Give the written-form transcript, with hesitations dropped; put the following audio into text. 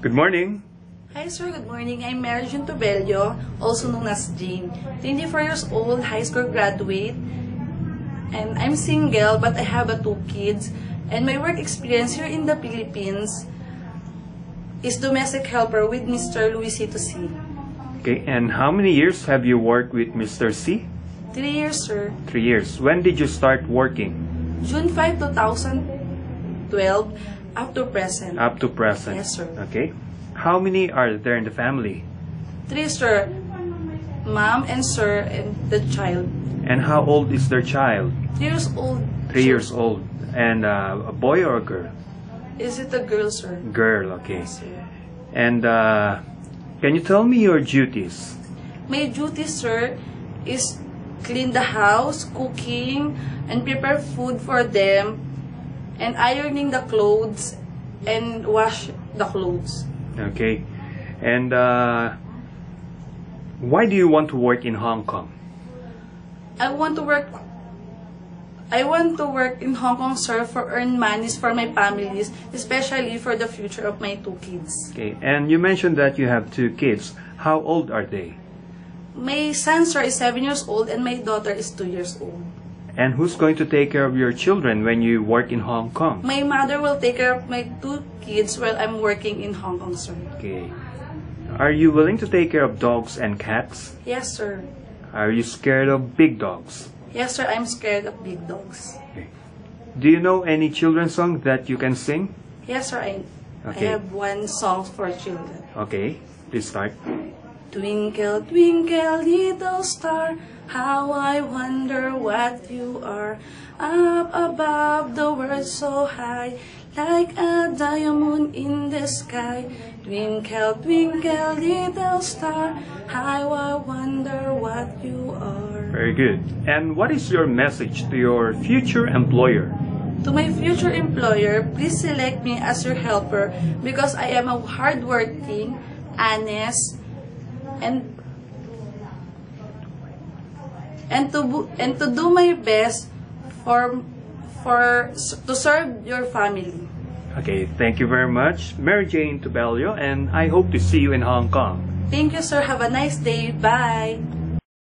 Good morning. Hi sir, good morning. I'm Mary Jane Tobello, also known as Jane. 24 years old, high school graduate. And I'm single but I have 2 kids. And my work experience here in the Philippines is domestic helper with Mr. Luisito C. Okay, and how many years have you worked with Mr. C? 3 years, sir. 3 years. When did you start working? June 5, 2012, up to present. Up to present. Yes, sir. Okay. How many are there in the family? 3, sir. Mom and sir and the child. And how old is their child? 3 years old. 3 years old. And a boy or a girl? Is it a girl, sir? Girl, okay. Yes, sir. And can you tell me your duties? My duty, sir, is clean the house, cooking, and prepare food for them, and ironing the clothes, and wash the clothes. Okay. And why do you want to work in Hong Kong? I want to work in Hong Kong, sir, for earn monies for my families, especially for the future of my 2 kids. Okay. And you mentioned that you have 2 kids. How old are they? My son, sir, is 7 years old, and my daughter is 2 years old. And who's going to take care of your children when you work in Hong Kong? My mother will take care of my 2 kids while I'm working in Hong Kong, sir. Okay. Are you willing to take care of dogs and cats? Yes, sir. Are you scared of big dogs? Yes, sir, I'm scared of big dogs. Okay. Do you know any children's song that you can sing? Yes, sir, I Okay. have one song for children. Okay, please start. Twinkle, twinkle, little star, how I wonder what you are. Up above the world so high, like a diamond in the sky. Twinkle, twinkle, little star, how I wonder what you are. Very good. And what is your message to your future employer? To my future employer, please select me as your helper because I am a hardworking, honest, and to do my best to serve your family. Okay, thank you very much, Mary Jane Tobello, and I hope to see you in Hong Kong. Thank you, sir. Have a nice day. Bye.